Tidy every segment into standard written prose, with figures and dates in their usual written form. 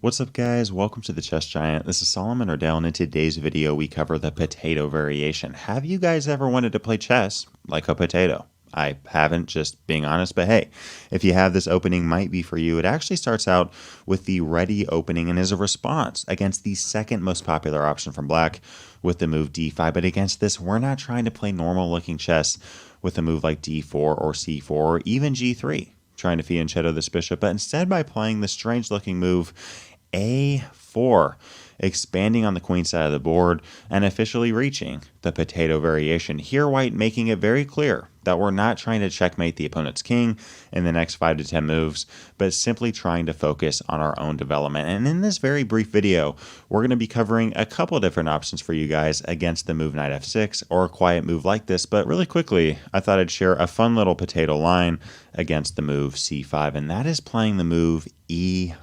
What's up guys, welcome to the Chess Giant. This is Solomon Ordell, and in today's video we cover the potato variation. Have you guys ever wanted to play chess like a potato? I haven't, just being honest, but hey, if you have, this opening might be for you. It actually starts out with the Reti Opening and is a response against the second most popular option from black with the move d5, but against this we're not trying to play normal looking chess with a move like d4 or c4 or even g3, trying to fianchetto this bishop, but instead by playing the strange looking move a4, expanding on the queen side of the board and officially reaching the potato variation. Here white making it very clear that we're not trying to checkmate the opponent's king in the next 5 to 10 moves, but simply trying to focus on our own development. And in this very brief video, we're going to be covering a couple different options for you guys against the move knight f6 or a quiet move like this. But really quickly, I thought I'd share a fun little potato line against the move c5, and that is playing the move e4.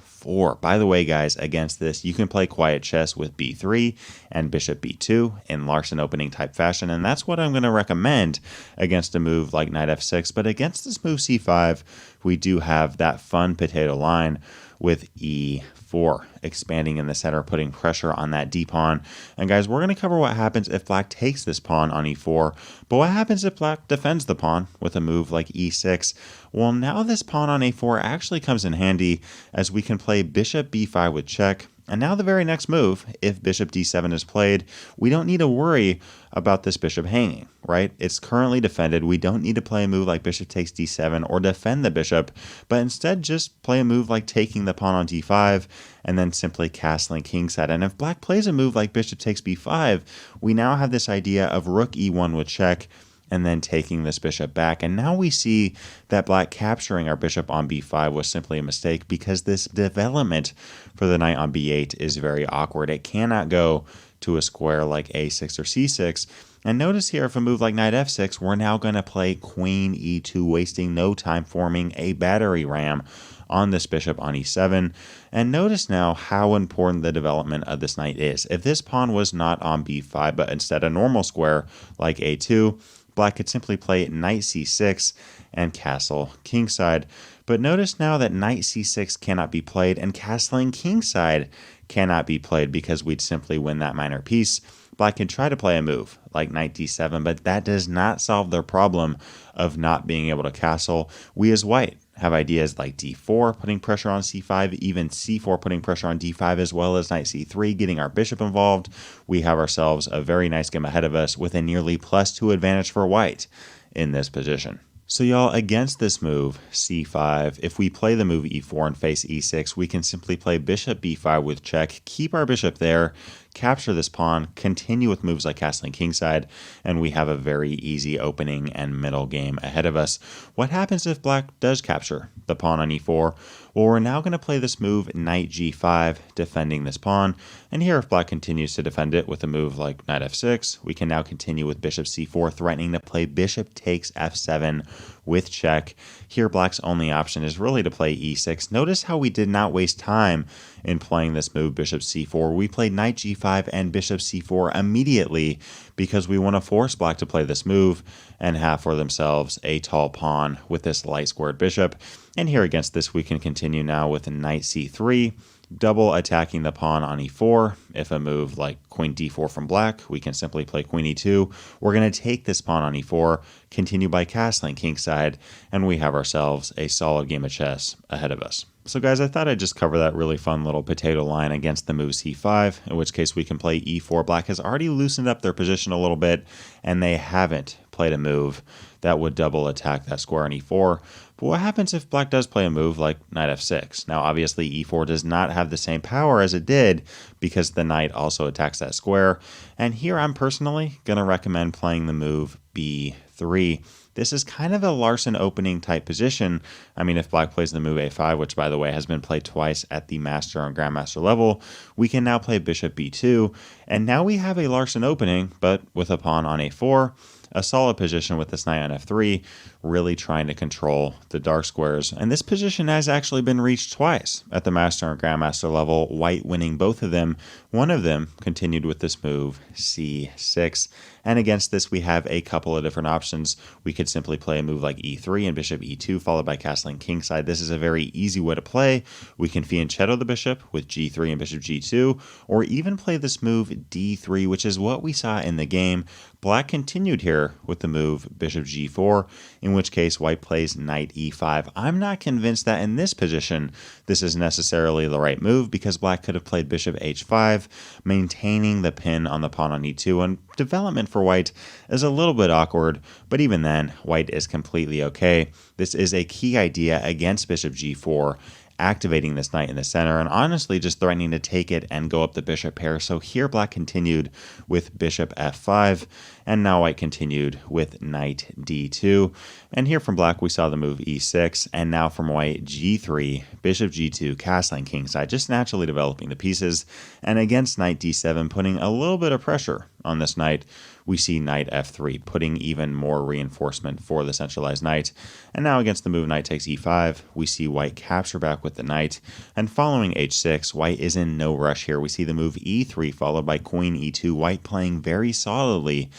By the way, guys, against this, you can play quiet chess with b3 and bishop b2 in Larsen opening type fashion, and that's what I'm going to recommend against a move like knight f6. But against this move c5, we do have that fun potato line with e4, expanding in the center, putting pressure on that d-pawn. And guys, we're going to cover what happens if black takes this pawn on e4, but what happens if black defends the pawn with a move like e6? Well, now this pawn on a4 actually comes in handy, as we can play bishop b5 with check. And now the very next move, if bishop d7 is played, we don't need to worry about this bishop hanging, right? It's currently defended. We don't need to play a move like bishop takes d7 or defend the bishop, but instead just play a move like taking the pawn on d5 and then simply castling kingside. And if black plays a move like bishop takes b5, we now have this idea of rook e1 with check and then taking this bishop back. And now we see that black capturing our bishop on b5 was simply a mistake, because this development for the knight on b8 is very awkward. It cannot go to a square like a6 or c6. And notice here, if a move like knight f6, we're now going to play queen e2, wasting no time forming a battery ram on this bishop on e7. And notice now how important the development of this knight is. If this pawn was not on b5, but instead a normal square like a2, black could simply play knight c6 and castle kingside. But notice now that knight c6 cannot be played and castling kingside cannot be played, because we'd simply win that minor piece. Black can try to play a move like knight d7, but that does not solve their problem of not being able to castle. We as white have ideas like d4 putting pressure on c5, even c4 putting pressure on d5, as well as knight c3 getting our bishop involved. We have ourselves a very nice game ahead of us with a nearly +2 advantage for white in this position. So y'all, against this move, c5, if we play the move e4 and face e6, we can simply play bishop b5 with check, keep our bishop there, capture this pawn, continue with moves like castling kingside, and we have a very easy opening and middle game ahead of us. What happens if black does capture the pawn on e4? Well, we're now going to play this move knight g5, defending this pawn. And here, if black continues to defend it with a move like knight f6, we can now continue with bishop c4, threatening to play bishop takes f7 with check. Here, black's only option is really to play e6. Notice how we did not waste time in playing this move bishop c4. We played knight g5 and bishop c4 immediately, because we want to force black to play this move and have for themselves a tall pawn with this light squared bishop. And here against this, we can continue now with knight c3, double attacking the pawn on e4. If a move like queen d4 from black, we can simply play queen e2. We're going to take this pawn on e4, continue by castling kingside, and we have ourselves a solid game of chess ahead of us. So guys, I thought I'd just cover that really fun little potato line against the move c5, in which case we can play e4. Black has already loosened up their position a little bit, and they haven't played a move that would double attack that square on e4. But what happens if black does play a move like knight f6? Now, obviously, e4 does not have the same power as it did, because the knight also attacks that square. And here I'm personally going to recommend playing the move b3. This is kind of a Larsen opening type position. I mean, if black plays the move a5, which by the way has been played twice at the master and grandmaster level, we can now play bishop b2. And now we have a Larsen opening, but with a pawn on a4. A solid position with this knight on f3, really trying to control the dark squares. And this position has actually been reached twice at the master and grandmaster level, white winning both of them. One of them continued with this move, c6. And against this, we have a couple of different options. We could simply play a move like e3 and bishop e2, followed by castling kingside. This is a very easy way to play. We can fianchetto the bishop with g3 and bishop g2, or even play this move d3, which is what we saw in the game. Black continued here with the move bishop g4, in which case white plays knight e5. I'm not convinced that in this position this is necessarily the right move, because black could have played bishop h5, maintaining the pin on the pawn on e2, and development for white is a little bit awkward, but even then, white is completely okay. This is a key idea against bishop g4, activating this knight in the center, and honestly just threatening to take it and go up the bishop pair. So here black continued with bishop f5, and now white continued with knight d2. And here from black we saw the move e6, and now from white g3, bishop g2, castling kingside, just naturally developing the pieces. And against knight d7, putting a little bit of pressure on this knight, we see knight f3, putting even more reinforcement for the centralized knight. And now against the move knight takes e5, we see white capture back with the knight. And following h6, white is in no rush here. We see the move e3 followed by queen e2, white playing very solidly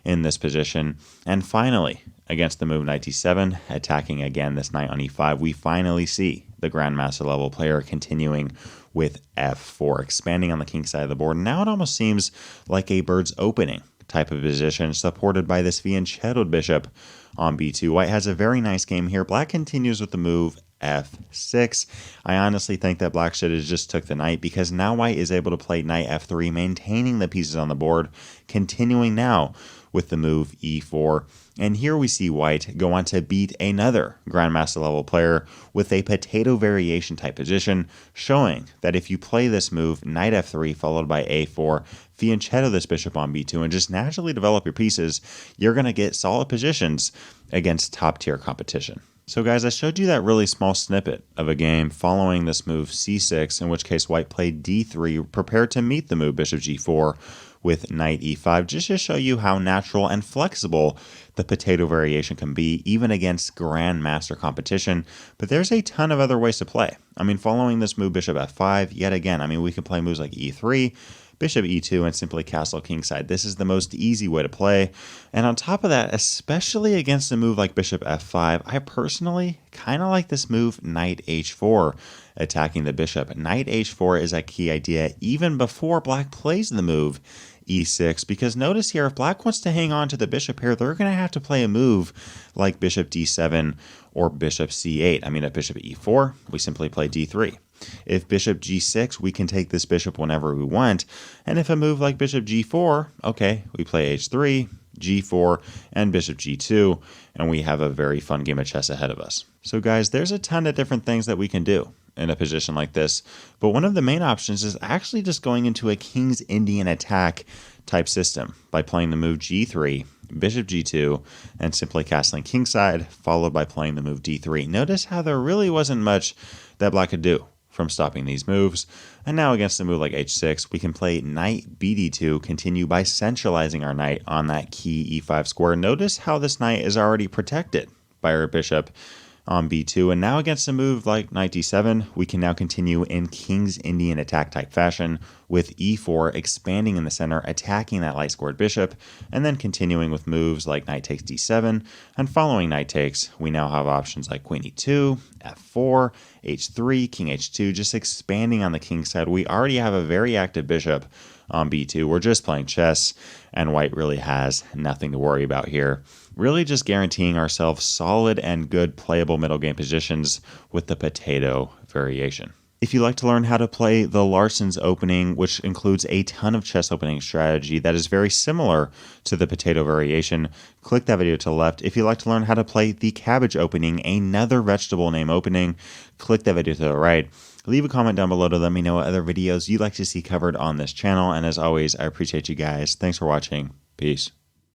in this position. And finally, against the move knight d7, attacking again this knight on e5, we finally see the grandmaster level player continuing with f4, expanding on the king side of the board. Now it almost seems like a bird's opening type of position, supported by this fianchettoed bishop on b2. White has a very nice game here. Black continues with the move f6. I honestly think that black should have just took the knight, because now white is able to play knight f3, maintaining the pieces on the board, continuing now with the move e4. And here we see white go on to beat another grandmaster level player with a potato variation type position, showing that if you play this move knight f3 followed by a4, fianchetto this bishop on b2, and just naturally develop your pieces, you're going to get solid positions against top tier competition. So guys, I showed you that really small snippet of a game following this move c6, in which case white played d3, prepared to meet the move bishop g4 with knight e5, just to show you how natural and flexible the potato variation can be, even against grandmaster competition. But there's a ton of other ways to play. I mean, following this move bishop f5, yet again, I mean, we can play moves like e3, bishop e2, and simply castle kingside. This is the most easy way to play. And on top of that, especially against a move like bishop f5, I personally kind of like this move knight h4, attacking the bishop. Knight h4 is a key idea even before black plays the move e6, because notice here, if black wants to hang on to the bishop here, they're going to have to play a move like bishop d7 or bishop c8. I mean, at bishop e4, we simply play d3. If bishop g6, we can take this bishop whenever we want. And if a move like bishop g4, okay, we play h3, g4, and bishop g2, and we have a very fun game of chess ahead of us. So guys, there's a ton of different things that we can do in a position like this, but one of the main options is actually just going into a King's Indian attack type system by playing the move g3, bishop g2, and simply castling kingside, followed by playing the move d3. Notice how there really wasn't much that black could do from stopping these moves. And now against a move like h6, we can play knight bd2, continue by centralizing our knight on that key e5 square. Notice how this knight is already protected by our bishop on b2, and now against a move like knight d7, we can now continue in King's Indian attack type fashion with e4 expanding in the center, attacking that light squared bishop, and then continuing with moves like knight takes d7, and following knight takes, we now have options like queen e2, f4, h3, king h2, just expanding on the king side. We already have a very active bishop on b2. We're just playing chess, and white really has nothing to worry about here. Really just guaranteeing ourselves solid and good playable middle game positions with the potato variation. If you'd like to learn how to play the Larsen's opening, which includes a ton of chess opening strategy that is very similar to the potato variation, click that video to the left. If you'd like to learn how to play the cabbage opening, another vegetable name opening, click that video to the right. Leave a comment down below to let me know what other videos you'd like to see covered on this channel. And as always, I appreciate you guys. Thanks for watching. Peace.